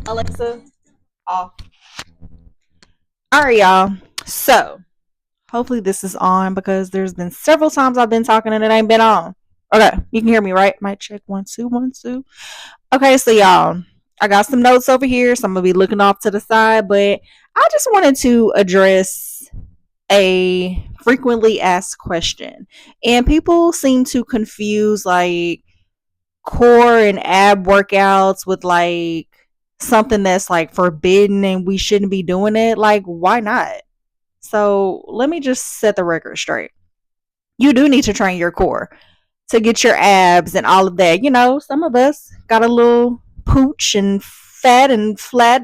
Alexa, off. All right, y'all. So hopefully this is on because there's been several times I've been talking and it ain't been on. Okay, you can hear me, right? Mic check 1 2 1 2. Okay, so y'all, I got some notes over here, so I'm gonna be looking off to the side, but I just wanted to address a frequently asked question. And people seem to confuse like core and ab workouts with like something that's like forbidden and we shouldn't be doing it. Like, why not? So let me just set the record straight. You do need to train your core to get your abs and all of that. You know, some of us got a little pooch and fat and flat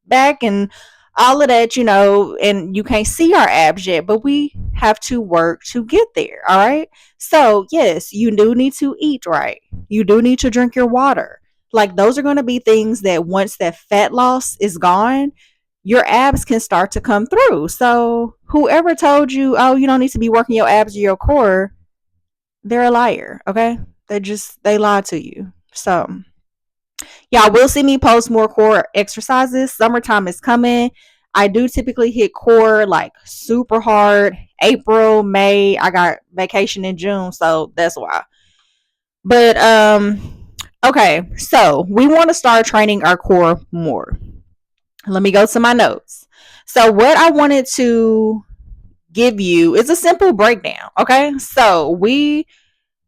back and all of that, you know, and you can't see our abs yet, but we have to work to get there. All right. So, yes, you do need to eat right. You do need to drink your water. Like, those are going to be things that once that fat loss is gone, your abs can start to come through. So, whoever told you, oh, you don't need to be working your abs or your core, they're a liar. Okay. They lied to you. So, y'all will see me post more core exercises. Summertime is coming. I do typically hit core like super hard April, May. I got vacation in June, so that's why. But okay, so we want to start training our core more. Let me go to my notes. So what I wanted to give you is a simple breakdown, okay? So we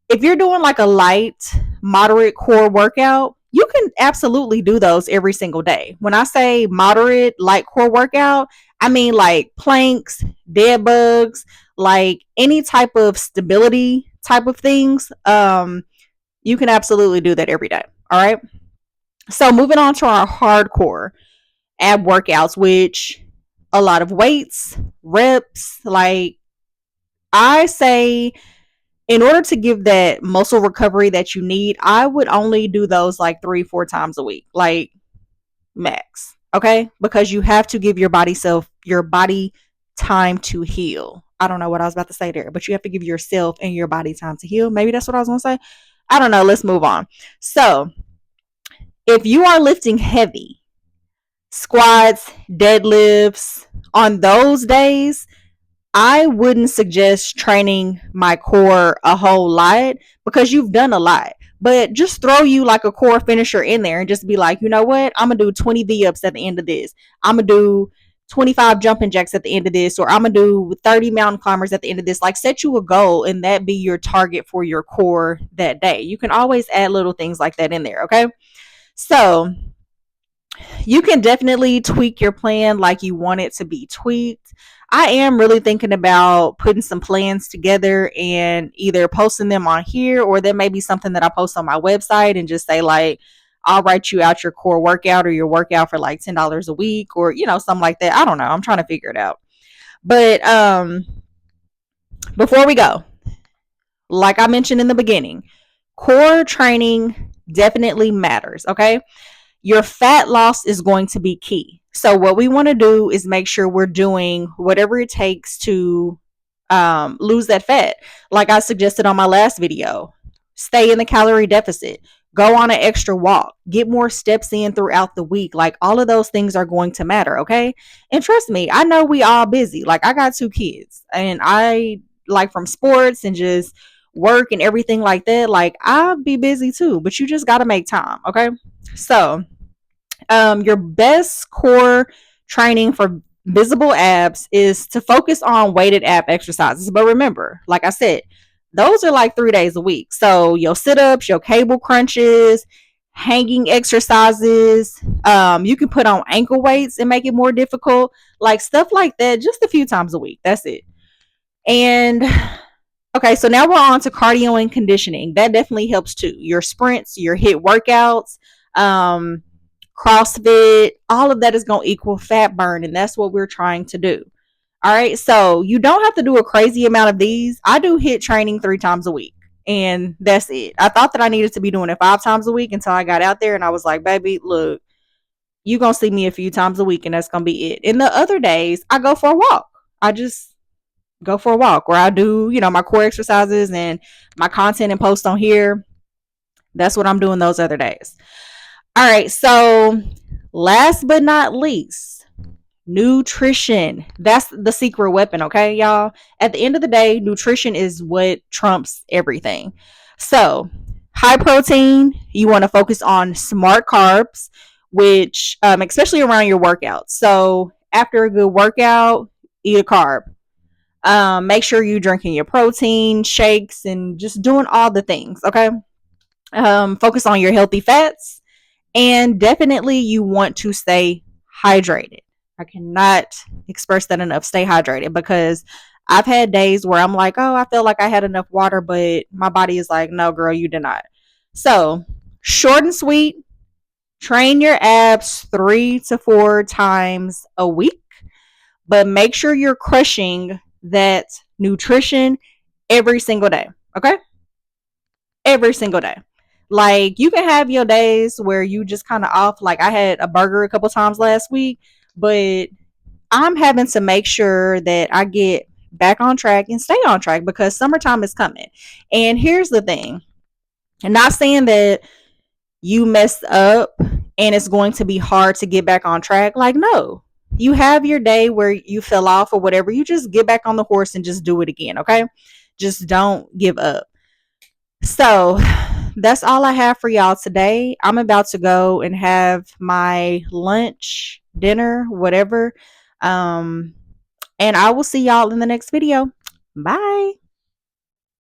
if you're doing like a light, moderate core workout, you can absolutely do those every single day. When I say moderate, light core workout, I mean like planks, dead bugs, like any type of stability type of things. You can absolutely do that every day. All right. So moving on to our hardcore ab workouts, which a lot of weights, reps, like I say in order to give that muscle recovery that you need, I would only do those like 3 4 times a week, like max. Okay, because you have to give your body time to heal. I don't know what I was about to say there, but you have to give yourself and your body time to heal. Maybe that's what I was gonna say. I don't know. Let's move on. So if you are lifting heavy, squats, deadlifts, on those days, I wouldn't suggest training my core a whole lot because you've done a lot. But just throw you like a core finisher in there and just be like, you know what? I'm going to do 20 V ups at the end of this. I'm going to do 25 jumping jacks at the end of this, or I'm going to do 30 mountain climbers at the end of this. Like, set you a goal and that be your target for your core that day. You can always add little things like that in there. Okay. So you can definitely tweak your plan like you want it to be tweaked. I am really thinking about putting some plans together and either posting them on here, or there may be something that I post on my website and just say like, I'll write you out your core workout or your workout for like $10 a week, or you know, something like that. I don't know. I'm trying to figure it out. But before we go, like I mentioned in the beginning, core training definitely matters, okay? Your fat loss is going to be key. So what we want to do is make sure we're doing whatever it takes to lose that fat. Like I suggested on my last video, stay in the calorie deficit, go on an extra walk, get more steps in throughout the week. Like all of those things are going to matter. Okay. And trust me, I know we all busy. Like I got 2 kids and I like from sports and just work and everything like that. Like I'll be busy too, but you just got to make time. Okay. So your best core training for visible abs is to focus on weighted ab exercises. But remember, like I said, those are like 3 days a week. So your sit-ups, your cable crunches, hanging exercises, you can put on ankle weights and make it more difficult, like stuff like that, just a few times a week. That's it. And okay, so now we're on to cardio and conditioning. That definitely helps too. Your sprints, your HIIT workouts, um, CrossFit, all of that is going to equal fat burn. And that's what we're trying to do. All right. So you don't have to do a crazy amount of these. I do HIIT training 3 times a week. and that's it. I thought that I needed to be doing it 5 times a week until I got out there and I was like, baby, look, you gonna see me a few times a week and that's gonna be it. And the other days I go for a walk. I just go for a walk where I do, my core exercises and my content and post on here. That's what I'm doing those other days. All right, so last but not least, nutrition. That's the secret weapon, okay, y'all? At the end of the day, nutrition is what trumps everything. So, high protein, you want to focus on smart carbs, which, especially around your workout. So, after a good workout, eat a carb. Make sure you're drinking your protein shakes and just doing all the things, okay? Focus on your healthy fats, and definitely you want to stay hydrated. I cannot express that enough. Stay hydrated, because I've had days where I'm like, oh, I feel like I had enough water, but my body is like, no, girl, you did not. So, short and sweet, train your abs 3 to 4 times a week, but make sure you're crushing that nutrition every single day. Okay? Every single day. Like, you can have your days where you just kind of off. Like, I had a burger a couple times last week, but I'm having to make sure that I get back on track and stay on track, because summertime is coming. And here's the thing, I'm not saying that you messed up and it's going to be hard to get back on track. Like, no, you have your day where you fell off or whatever. You just get back on the horse and just do it again. Okay. Just don't give up. So that's all I have for y'all today. I'm about to go and have my lunch, dinner, whatever. And I will see y'all in the next video. Bye.